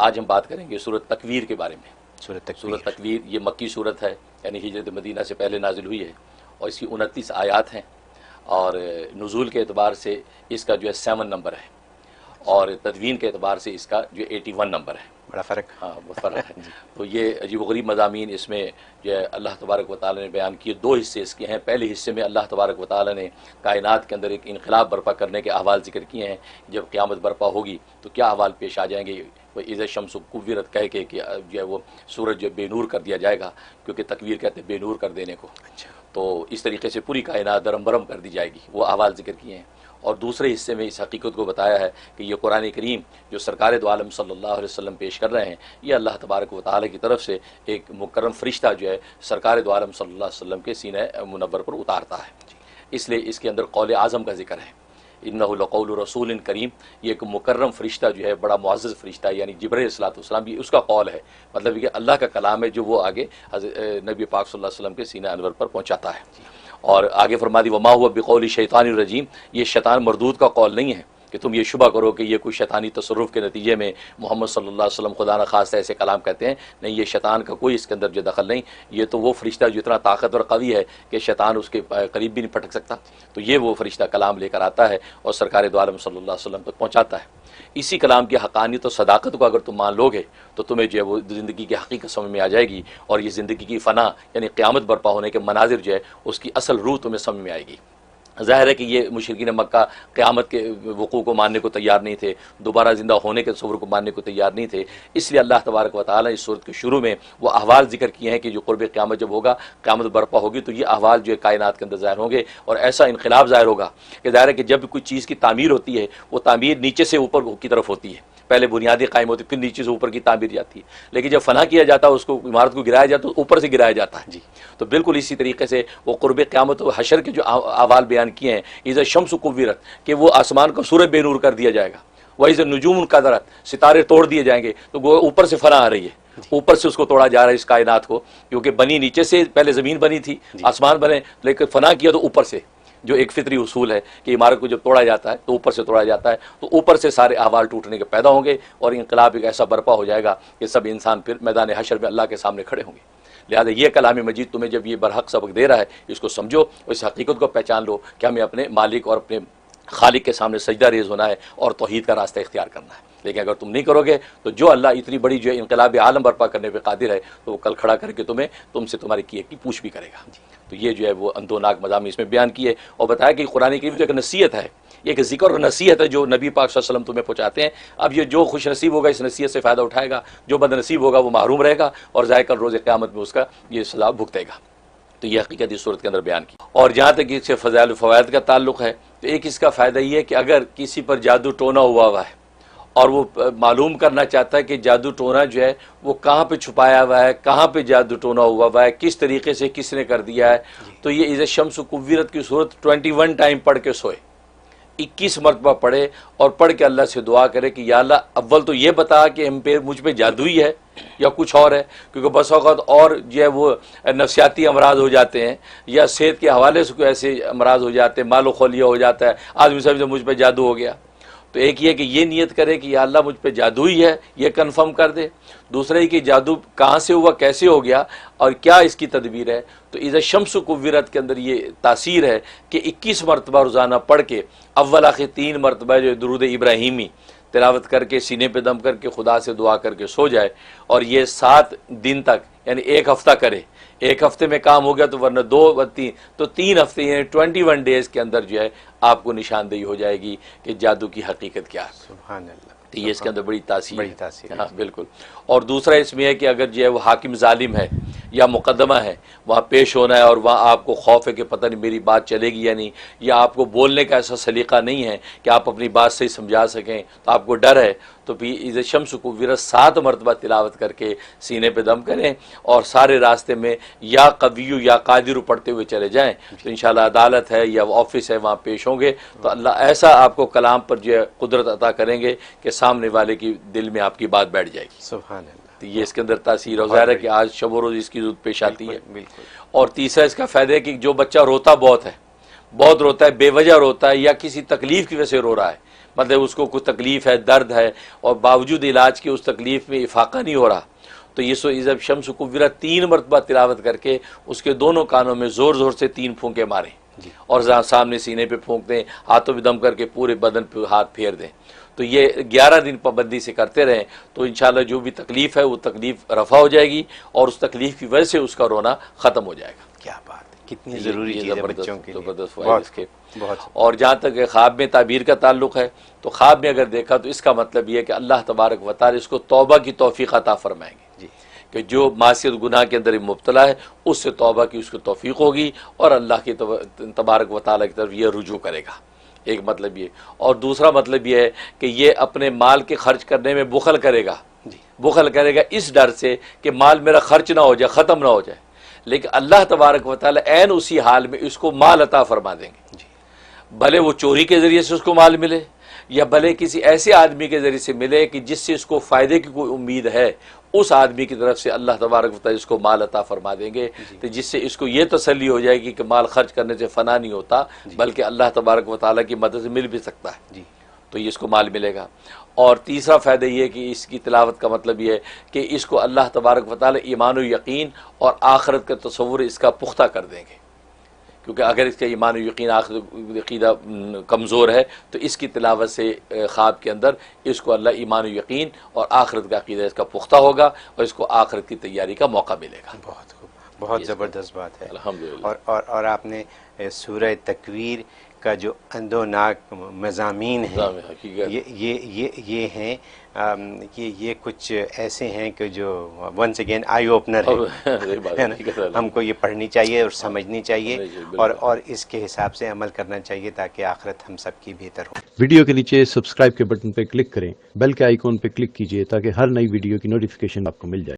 آج ہم بات کریں گے سورۃ تکویر کے بارے میں۔ سورۃ تکویر یہ مکی صورت ہے، یعنی ہجرت مدینہ سے پہلے نازل ہوئی ہے، اور اس کی 29 آیات ہیں، اور نزول کے اعتبار سے اس کا جو ہے 7 نمبر ہے، اور تدوین کے اعتبار سے اس کا جو 81 نمبر ہے۔ بڑا فرق، ہاں بہت فرق ہے۔ تو یہ عجیب و غریب مضامین اس میں جو ہے اللہ تبارک و تعالیٰ نے بیان کیے۔ 2 حصے اس کے ہیں۔ پہلے حصے میں اللہ تبارک و تعالیٰ نے کائنات کے اندر ایک انقلاب برپا کرنے کے احوال ذکر کیے ہیں، جب قیامت برپا ہوگی تو کیا احوال پیش آ جائیں گے، وہ اذا الشمس کوورت کہہ کے کہ جو ہے وہ سورج جو بے نور کر دیا جائے گا، کیونکہ تکویر کہتے ہیں بے نور کر دینے کو۔ تو اس طریقے سے پوری کائنات درم برم کر دی جائے گی، وہ احوال ذکر کیے ہیں۔ اور دوسرے حصے میں اس حقیقت کو بتایا ہے کہ یہ قرآن کریم جو سرکار دو عالم صلی اللہ علیہ وسلم پیش کر رہے ہیں، یہ اللہ تبارک و تعالیٰ کی طرف سے ایک مکرم فرشتہ جو ہے سرکار دو عالم صلی اللہ علیہ وسلم کے سینہ منور پر اتارتا ہے، اس لیے اس کے اندر قول اعظم کا ذکر ہے۔ انہ لقول رسول کریم، یہ ایک مکرم فرشتہ جو ہے، بڑا معزز فرشتہ ہے، یعنی جبرائیل علیہ السلام بھی اس کا قول ہے، مطلب کہ اللہ کا کلام ہے جو وہ آگے نبی پاک صلی اللہ علیہ وسلم کے سینہ انور پر پہنچاتا ہے۔ اور آگے فرما دی وما ہوا بقول شیطان الرجیم، یہ شیطان مردود کا قول نہیں ہے کہ تم یہ شبہ کرو کہ یہ کوئی شیطانی تصرف کے نتیجے میں محمد صلی اللہ علیہ وسلم خدا نخواستہ ایسے کلام کہتے ہیں، نہیں، یہ شیطان کا کوئی اس کے اندر جو دخل نہیں، یہ تو وہ فرشتہ جو اتنا طاقتور قوی ہے کہ شیطان اس کے قریب بھی نہیں پھٹک سکتا، تو یہ وہ فرشتہ کلام لے کر آتا ہے اور سرکار دو عالم صلی اللہ علیہ وسلم تک پہنچاتا ہے۔ اسی کلام کی حقانیت و صداقت کو اگر تم مان لو گے تو تمہیں جو ہے وہ زندگی کی حقیقت سمجھ میں آ جائے گی، اور یہ زندگی کی فنا یعنی قیامت برپا ہونے کے مناظر جو ہے اس کی اصل روح تمہیں سمجھ میں آئے گی۔ ظاہر ہے کہ یہ مشرکین مکہ قیامت کے وقوع کو ماننے کو تیار نہیں تھے، دوبارہ زندہ ہونے کے تصور کو ماننے کو تیار نہیں تھے، اس لیے اللہ تبارک و تعالیٰ اس صورت کے شروع میں وہ احوال ذکر کیے ہیں کہ جو قرب قیامت جب ہوگا، قیامت برپا ہوگی، تو یہ احوال جو ہے کائنات کے اندر ظاہر ہوں گے، اور ایسا انقلاب ظاہر ہوگا کہ ظاہر ہے کہ جب کوئی چیز کی تعمیر ہوتی ہے وہ تعمیر نیچے سے اوپر کی طرف ہوتی ہے، پہلے بنیادیں قائم ہوتی، پھر نیچے سے اوپر کی تعمیر جاتی ہے، لیکن جب فنا کیا جاتا ہے، اس کو عمارت کو گرایا جاتا ہے تو اوپر سے گرایا جاتا ہے۔ تو بالکل اسی طریقے سے وہ قرب قیامت و حشر کے جو احوال بیان کیے ہیں، اذا الشمس کوورت، کہ وہ آسمان کو سورج بے نور کر دیا جائے گا، وَإِذَا النُّجُومُ انْكَدَرَتْ، ستارے توڑ دیے جائیں گے، تو وہ اوپر سے فنا آ رہی ہے، اوپر سے اس کو توڑا جا رہا ہے اس کائنات کو، کیونکہ بنی نیچے سے، پہلے زمین بنی تھی، آسمان بنے، لیکن فنا کیا تو اوپر سے، جو ایک فطری اصول ہے کہ عمارت کو جب توڑا جاتا ہے تو اوپر سے توڑا جاتا ہے، تو اوپر سے سارے احوال ٹوٹنے کے پیدا ہوں گے، اور انقلاب ایک ایسا برپا ہو جائے گا کہ سب انسان پھر میدان حشر میں اللہ کے سامنے کھڑے ہوں گے۔ لہٰذا یہ کلام مجید تمہیں جب یہ برحق سبق دے رہا ہے، اس کو سمجھو اور اس حقیقت کو پہچان لو کہ ہمیں اپنے مالک اور اپنے خالق کے سامنے سجدہ ریز ہونا ہے اور توحید کا راستہ اختیار کرنا ہے۔ لیکن اگر تم نہیں کرو گے تو جو اللہ اتنی بڑی جو ہے انقلاب عالم برپا کرنے پہ قادر ہے، تو وہ کل کھڑا کر کے تم سے تمہاری کیے کی پوچھ بھی کرے گا۔ تو یہ جو ہے وہ اندوناک مضامین اس میں بیان کیے، اور بتایا کہ قرآن کریم تو ایک نصیحت ہے، ایک ذکر اور نصیحت ہے جو نبی پاک صلی اللہ علیہ وسلم تمہیں پہنچاتے ہیں۔ اب یہ جو خوش نصیب ہوگا اس نصیحت سے فائدہ اٹھائے گا، جو بد نصیب ہوگا وہ محروم رہے گا، اور ذائقہ کل روز قیامت میں اس کا یہ سزا بھگتے گا۔ تو یہ حقیقت اس صورت کے اندر بیان کی۔ اور جہاں تک اس سے فضائل و فوائد کا تعلق ہے، تو ایک اس کا فائدہ یہ ہے کہ اگر کسی پر جادو ٹونا ہوا ہے اور وہ معلوم کرنا چاہتا ہے کہ جادو ٹونا جو ہے وہ کہاں پہ چھپایا ہوا ہے، کہاں پہ جادو ٹونا ہوا ہے، کس طریقے سے کس نے کر دیا ہے، تو یہ اذا الشمس کوورت کی صورت 21 ٹائم پڑھ کے سوئے، 21 مرتبہ پڑھے، اور پڑھ کے اللہ سے دعا کرے کہ یا اللہ اول تو یہ بتا کہ مجھ پہ جادو ہی ہے یا کچھ اور ہے، کیونکہ بس اوقات اور جو ہے وہ نفسیاتی امراض ہو جاتے ہیں، یا صحت کے حوالے سے کوئی ایسے امراض ہو جاتے ہیں، مال و خلیہ ہو جاتا ہے، آدمی سمجھے مجھ پہ جادو ہو گیا۔ تو ایک یہ کہ یہ نیت کرے کہ یا اللہ مجھ پہ جادو ہی ہے، یہ کنفرم کر دے۔ دوسرا یہ کہ جادو کہاں سے ہوا، کیسے ہو گیا، اور کیا اس کی تدبیر ہے۔ تو اذا الشمس کوورت کے اندر یہ تاثیر ہے کہ 21 مرتبہ روزانہ پڑھ کے اول آخر 3 مرتبہ جو درود ابراہیمی تلاوت کر کے سینے پہ دم کر کے خدا سے دعا کر کے سو جائے، اور یہ 7 دن تک یعنی 1 ہفتہ کرے۔ 1 ہفتے میں کام ہو گیا تو ورنہ 2 و 3 تو 3 ہفتے یعنی 21 ڈیز کے اندر جو ہے آپ کو نشاندہی ہو جائے گی کہ جادو کی حقیقت کیا ہے۔ سبحان اللہ، تو یہ اس کے اندر بڑی تاثیر ہے۔ ہاں بالکل۔ اور دوسرا اس میں ہے کہ اگر جو ہے وہ حاکم ظالم ہے یا مقدمہ ہے، وہاں پیش ہونا ہے، اور وہاں آپ کو خوف ہے کہ پتہ نہیں میری بات چلے گی یا نہیں، یا آپ کو بولنے کا ایسا سلیقہ نہیں ہے کہ آپ اپنی بات صحیح سمجھا سکیں، تو آپ کو ڈر ہے، تو پھر اذا الشمس کوورت 7 مرتبہ تلاوت کر کے سینے پہ دم کریں، اور سارے راستے میں یا قویو یا قادر پڑھتے ہوئے چلے جائیں، تو انشاءاللہ عدالت ہے یا آفس ہے وہاں پیش ہوں گے، تو اللہ ایسا آپ کو کلام پر جو ہے قدرت عطا کریں گے کہ سامنے والے کی دل میں آپ کی بات بیٹھ جائے گی۔ سبحان اللہ۔ تو یہ اس کے اندر تاثیر ہے، ظاہر ہے کہ آج شب و روز اس کی ضرورت پیش آتی ہے۔ بالکل۔ اور تیسرا اس کا فائدہ ہے کہ جو بچہ روتا بہت ہے، بہت روتا ہے، بے وجہ روتا ہے، یا کسی تکلیف کی وجہ سے رو رہا ہے، مطلب اس کو کوئی تکلیف ہے، درد ہے، اور باوجود علاج کے اس تکلیف میں افاقہ نہیں ہو رہا، تو یہ سو اذا الشمس کورت 3 مرتبہ تلاوت کر کے اس کے دونوں کانوں میں زور زور سے 3 پھونکے ماریں، اور سامنے سینے پہ پھونک دیں، ہاتھوں پہ دم کر کے پورے بدن پہ ہاتھ پھیر دیں. تو یہ 11 دن پابندی سے کرتے رہیں تو انشاءاللہ جو بھی تکلیف ہے وہ تکلیف رفع ہو جائے گی، اور اس تکلیف کی وجہ سے اس کا رونا ختم ہو جائے گا. کیا بات ہے، کتنی ضروری چیز ہے بچوں کے لیے. زبردست فوائد اس کے. بہت. اور جہاں تک خواب میں تعبیر کا تعلق ہے تو خواب میں اگر دیکھا تو اس کا مطلب یہ ہے کہ اللہ تبارک و تعالی اس کو توبہ کی توفیق عطا فرمائیں گے، جی کہ جو معصیت گناہ کے اندر مبتلا ہے اس سے توبہ کی اس کو توفیق ہوگی، اور اللہ کی تبارک و تعالی کی طرف یہ رجوع کرے گا. ایک مطلب یہ. اور دوسرا مطلب یہ ہے کہ یہ اپنے مال کے خرچ کرنے میں بخل کرے گا، بخل کرے گا اس ڈر سے کہ مال میرا خرچ نہ ہو جائے، ختم نہ ہو جائے. لیکن اللہ تبارک و تعالی عین اسی حال میں اس کو مال عطا فرما دیں گے، بھلے وہ چوری کے ذریعے سے اس کو مال ملے، یا بھلے کسی ایسے آدمی کے ذریعے سے ملے کہ جس سے اس کو فائدے کی کوئی امید ہے، اس آدمی کی طرف سے اللہ تبارک و تعالی اس کو مال عطا فرما دیں گے، تو جس سے اس کو یہ تسلی ہو جائے گی کہ مال خرچ کرنے سے فنا نہیں ہوتا، بلکہ اللہ تبارک و تعالی کی مدد سے مل بھی سکتا ہے، تو یہ اس کو مال ملے گا. اور تیسرا فائدہ یہ ہے کہ اس کی تلاوت کا مطلب یہ ہے کہ اس کو اللہ تبارک و تعالی ایمان و یقین اور آخرت کا تصور اس کا پختہ کر دیں گے، کیونکہ اگر اس کا ایمان و یقین آخرت عقیدہ کمزور ہے تو اس کی تلاوت سے خواب کے اندر اس کو اللہ ایمان و یقین اور آخرت کا عقیدہ اس کا پختہ ہوگا، اور اس کو آخرت کی تیاری کا موقع ملے گا. بہت خوب، بہت زبردست بات ہے. الحمدللہ. اور آپ نے سورہ تکویر کا جو اندو ناک مضامین ہیں یہ ہیں، یہ کچھ ایسے ہیں کہ جو ونس اگین آئی اوپنر ہے نا، ہم کو یہ پڑھنی چاہیے اور سمجھنی چاہیے، اور اس کے حساب سے عمل کرنا چاہیے تاکہ آخرت ہم سب کی بہتر ہو. ویڈیو کے نیچے سبسکرائب کے بٹن پہ کلک کریں، بیل کے آئیکن پہ کلک کیجئے تاکہ ہر نئی ویڈیو کی نوٹیفیکیشن آپ کو مل جائے.